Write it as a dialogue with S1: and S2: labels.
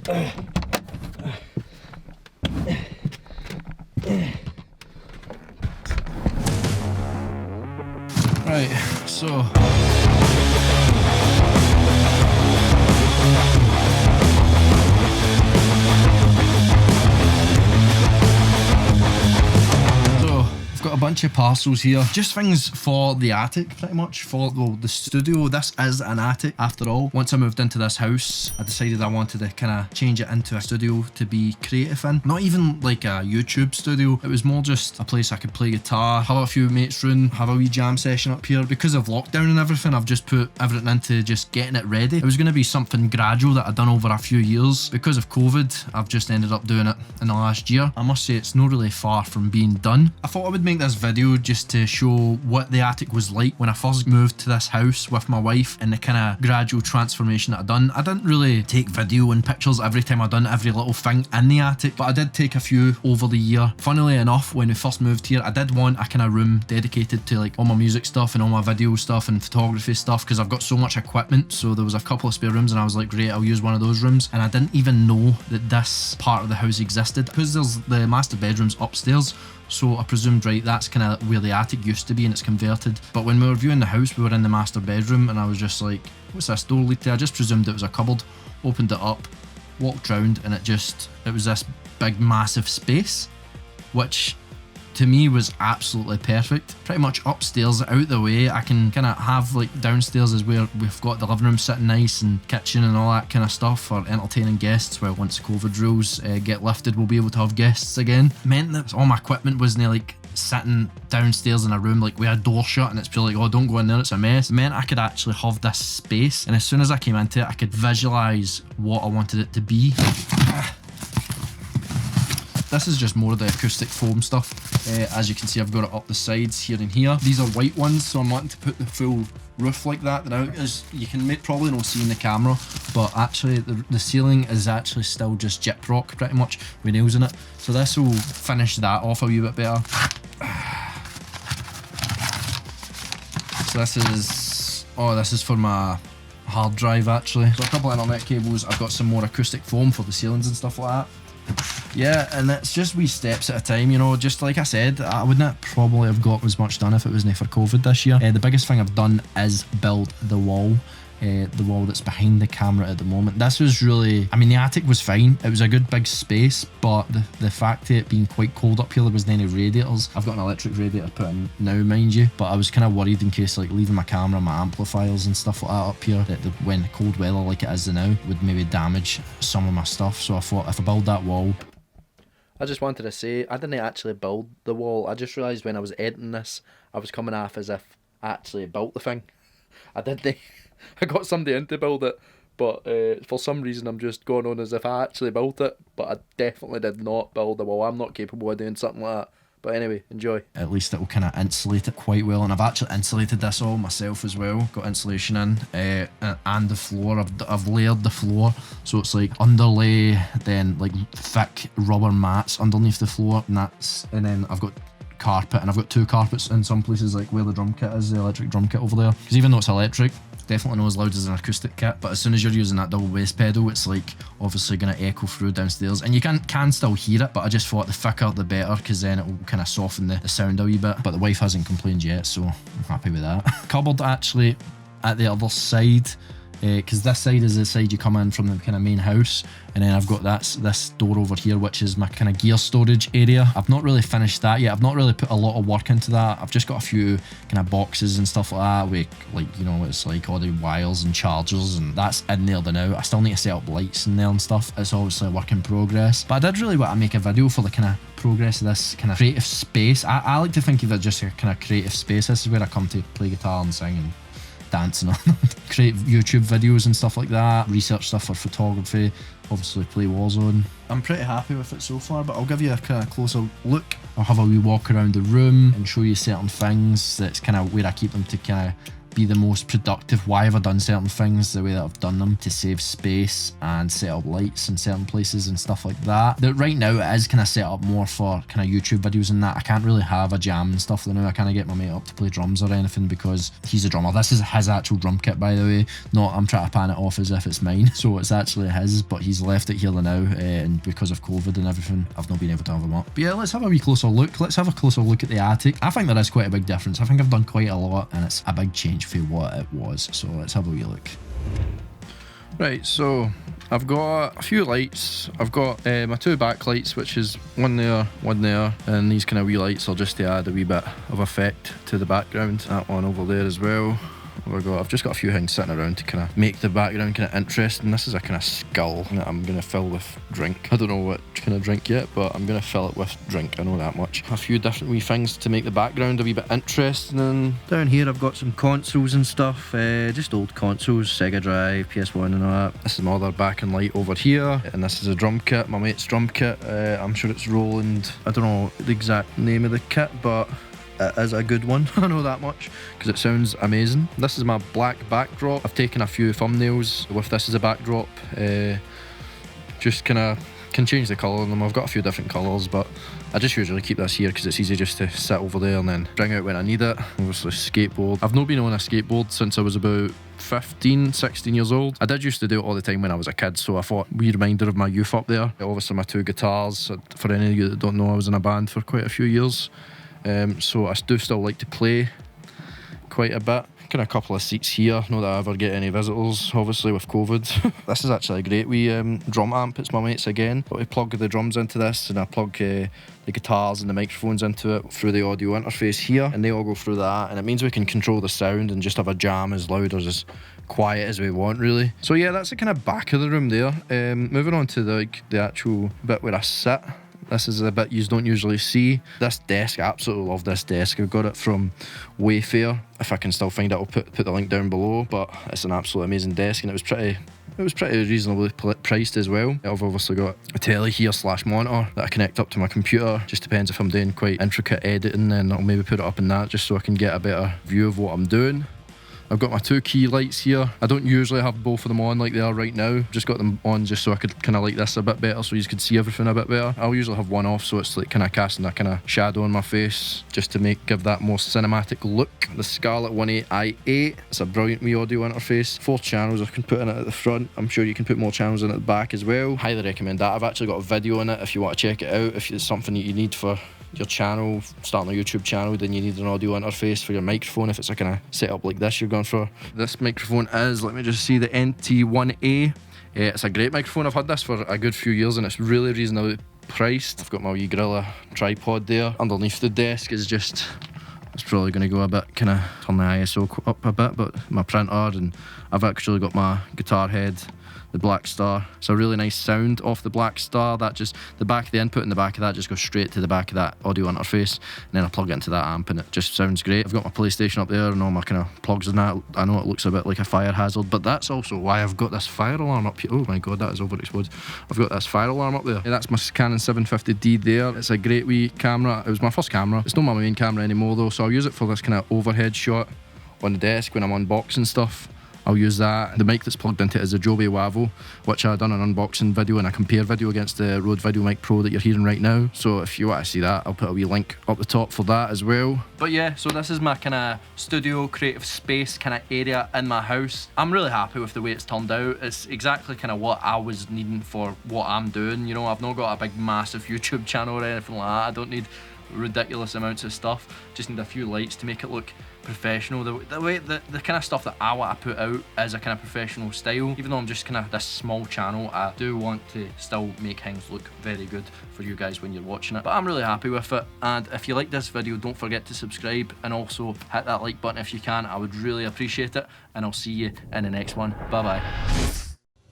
S1: Right, so I've got a bunch of parcels here, just things for the attic pretty much, for the studio. This is an attic after all. Once I moved into this house, I decided I wanted to kind of change it into a studio to be creative in. Not even like a YouTube studio, it was more just a place I could play guitar, have a few mates round, have a wee jam session up here. Because of lockdown and everything, I've just put everything into just getting it ready. It was going to be something gradual that I'd done over a few years. Because of COVID, I've just ended up doing it in the last year. I must say it's not really far from being done. I thought I would make this video just to show what the attic was like when I first moved to this house with my wife and the kind of gradual transformation that I'd done. I didn't really take video and pictures every time I'd done every little thing in the attic, but I did take a few over the year. Funnily enough, when we first moved here, I did want a kind of room dedicated to like all my music stuff and all my video stuff and photography stuff, because I've got so much equipment. So there was a couple of spare rooms and I was like, great, I'll use one of those rooms. And I didn't even know that this part of the house existed, because there's the master bedrooms upstairs. So I presumed, right, that's kind of where the attic used to be and it's converted. But when we were viewing the house, we were in the master bedroom and I was just like, what's this door lead to? I just presumed it was a cupboard, opened it up, walked round, and it was this big massive space, which to me was absolutely perfect. Pretty much upstairs out the way, I can kind of have like downstairs is where we've got the living room sitting nice and kitchen and all that kind of stuff for entertaining guests. Well, once COVID rules get lifted, we'll be able to have guests again. Meant that all my equipment wasn't like sitting downstairs in a room like with a door shut and it's purely like, oh, don't go in there, it's a mess. It meant I could actually have this space, and as soon as I came into it, I could visualize what I wanted it to be. This is just more of the acoustic foam stuff. As you can see, I've got it up the sides here and here. These are white ones, so I'm wanting to put the full roof like that. Now, as you can probably not see in the camera, but actually the ceiling is actually still just gyprock pretty much with nails in it. So this will finish that off a wee bit better. So this is for my hard drive actually. So a couple of internet cables. I've got some more acoustic foam for the ceilings and stuff like that. Yeah, and it's just wee steps at a time, you know. Just like I said, I wouldn't probably have got as much done if it wasn't for COVID this year. The biggest thing I've done is build the wall that's behind the camera at the moment. This was really, I mean, the attic was fine. It was a good big space, but the fact of it being quite cold up here, there wasn't any radiators. I've got an electric radiator put in now, mind you, but I was kind of worried in case like leaving my camera, my amplifiers and stuff like that up here, that when cold weather like it is now would maybe damage some of my stuff. So I thought if I build that wall. I just wanted to say, I didn't actually build the wall. I just realised when I was editing this, I was coming off as if I actually built the thing. I didn't. I got somebody in to build it, but for some reason I'm just going on as if I actually built it, but I definitely did not build the wall. I'm not capable of doing something like that. But anyway, enjoy. At least it will kind of insulate it quite well, and I've actually insulated this all myself as well. Got insulation in, and the floor. I've layered the floor, so it's like underlay, then like thick rubber mats underneath the floor, and then I've got carpet, and I've got two carpets in some places, like where the drum kit is, the electric drum kit over there. Because even though it's electric, definitely not as loud as an acoustic kit, but as soon as you're using that double bass pedal, it's like obviously going to echo through downstairs, and you can still hear it, but I just thought the thicker the better, because then it will kind of soften the sound a wee bit. But the wife hasn't complained yet, so I'm happy with that. Cupboard actually at the other side, because this side is the side you come in from the kind of main house, and then I've got this door over here, which is my kind of gear storage area. I've not really finished that yet. I've not really put a lot of work into that. I've just got a few kind of boxes and stuff like that with, like, you know, it's like all the wires and chargers, and that's in there now. I still need to set up lights in there and stuff. It's obviously a work in progress, but I did really want to make a video for the kind of progress of this kind of creative space. I like to think of it just a kind of creative space. This is where I come to play guitar and sing and dance and all. Create YouTube videos and stuff like that, research stuff for photography, obviously play Warzone. I'm pretty happy with it so far, but I'll give you a kind of closer look. I'll have a wee walk around the room and show you certain things. That's kind of where I keep them to kind of be the most productive. Why have I done certain things the way that I've done them? To save space and set up lights in certain places and stuff like that. That right now it is kind of set up more for kind of YouTube videos and that. I can't really have a jam and stuff though now. I can't get my mate up to play drums or anything because he's a drummer. This is his actual drum kit, by the way. Not I'm trying to pan it off as if it's mine. So it's actually his, but he's left it here now, and because of COVID and everything, I've not been able to have him up. But yeah, let's have a wee closer look. Let's have a closer look at the attic. I think there is quite a big difference. I think I've done quite a lot, and it's a big change for what it was. So let's have a wee look. Right, so I've got a few lights. I've got my two backlights, which is one there, and these kind of wee lights are just to add a wee bit of effect to the background. That one over there as well. I've just got a few things sitting around to kind of make the background kind of interesting. This is a kind of skull that I'm going to fill with drink. I don't know what kind of drink yet, but I'm going to fill it with drink, I know that much. A few different wee things to make the background a wee bit interesting. And down here I've got some consoles and stuff, just old consoles, Sega Drive, PS1 and all that. This is my other backing light over here, and this is a drum kit, my mate's drum kit. I'm sure it's Roland. I don't know the exact name of the kit, but it is a good one. I know that much because it sounds amazing. This is my black backdrop. I've taken a few thumbnails with this as a backdrop. Just kind of can change the colour on them. I've got a few different colours, but I just usually keep this here because it's easy just to sit over there and then bring out when I need it. Obviously skateboard. I've not been on a skateboard since I was about 15, 16 years old. I did used to do it all the time when I was a kid, so I thought, wee reminder of my youth up there. Obviously my two guitars. For any of you that don't know, I was in a band for quite a few years. So I do still like to play quite a bit. Kind of a couple of seats here, not that I ever get any visitors, obviously with COVID. This is actually a great wee drum amp, it's my mate's again. But we plug the drums into this, and I plug the guitars and the microphones into it through the audio interface here, and they all go through that, and it means we can control the sound and just have a jam as loud or as quiet as we want, really. So yeah, that's the kind of back of the room there. Moving on to the actual bit where I sit. This is a bit you don't usually see. This desk, I absolutely love this desk. I got it from Wayfair. If I can still find it, I'll put the link down below. But it's an absolutely amazing desk, and it was pretty reasonably priced as well. I've obviously got a telly here / monitor that I connect up to my computer. Just depends if I'm doing quite intricate editing, then I'll maybe put it up in that just so I can get a better view of what I'm doing. I've got my two key lights here. I don't usually have both of them on like they are right now. Just got them on just so I could kind of like this a bit better, so you could see everything a bit better. I'll usually have one off so it's like kind of casting a kind of shadow on my face just to give that more cinematic look. The Scarlett 18i8. It's a brilliant wee audio interface. 4 channels I can put in it at the front. I'm sure you can put more channels in at the back as well. Highly recommend that. I've actually got a video on it if you want to check it out. If it's something that you need for your channel, starting a YouTube channel, then you need an audio interface for your microphone. If it's a kind of setup like this you're going for. This microphone is, let me just see, the NT1A. It's a great microphone. I've had this for a good few years and it's really reasonably priced. I've got my wee Gorilla tripod there. Underneath the desk is just, it's probably going to go a bit, kind of turn the ISO up a bit, but my printer, and I've actually got my guitar head, the Black Star. It's a really nice sound off the Black Star. That just, the back of the input in the back of that just goes straight to the back of that audio interface, and then I plug it into that amp and it just sounds great. I've got my PlayStation up there and all my kind of plugs in that. I know it looks a bit like a fire hazard, but that's also why I've got this fire alarm up here. Oh my god, that is overexposed. I've got this fire alarm up there. Yeah, that's my Canon 750D there. It's a great wee camera. It was my first camera. It's not my main camera anymore though, so I'll use it for this kind of overhead shot on the desk when I'm unboxing stuff. I'll use that. The mic that's plugged into it is a Joby Wavo, which I've done an unboxing video and a compare video against the Rode VideoMic Pro that you're hearing right now. So if you want to see that, I'll put a wee link up the top for that as well. But yeah, so this is my kind of studio, creative space kind of area in my house. I'm really happy with the way it's turned out. It's exactly kind of what I was needing for what I'm doing. You know, I've not got a big massive YouTube channel or anything like that. I don't need ridiculous amounts of stuff. Just need a few lights to make it look professional. The kind of stuff that I want to put out is a kind of professional style. Even though I'm just kind of this small channel, I do want to still make things look very good for you guys when you're watching it. But I'm really happy with it, and if you like this video, don't forget to subscribe and also hit that like button if you can. I would really appreciate it, and I'll see you in the next one. Bye bye.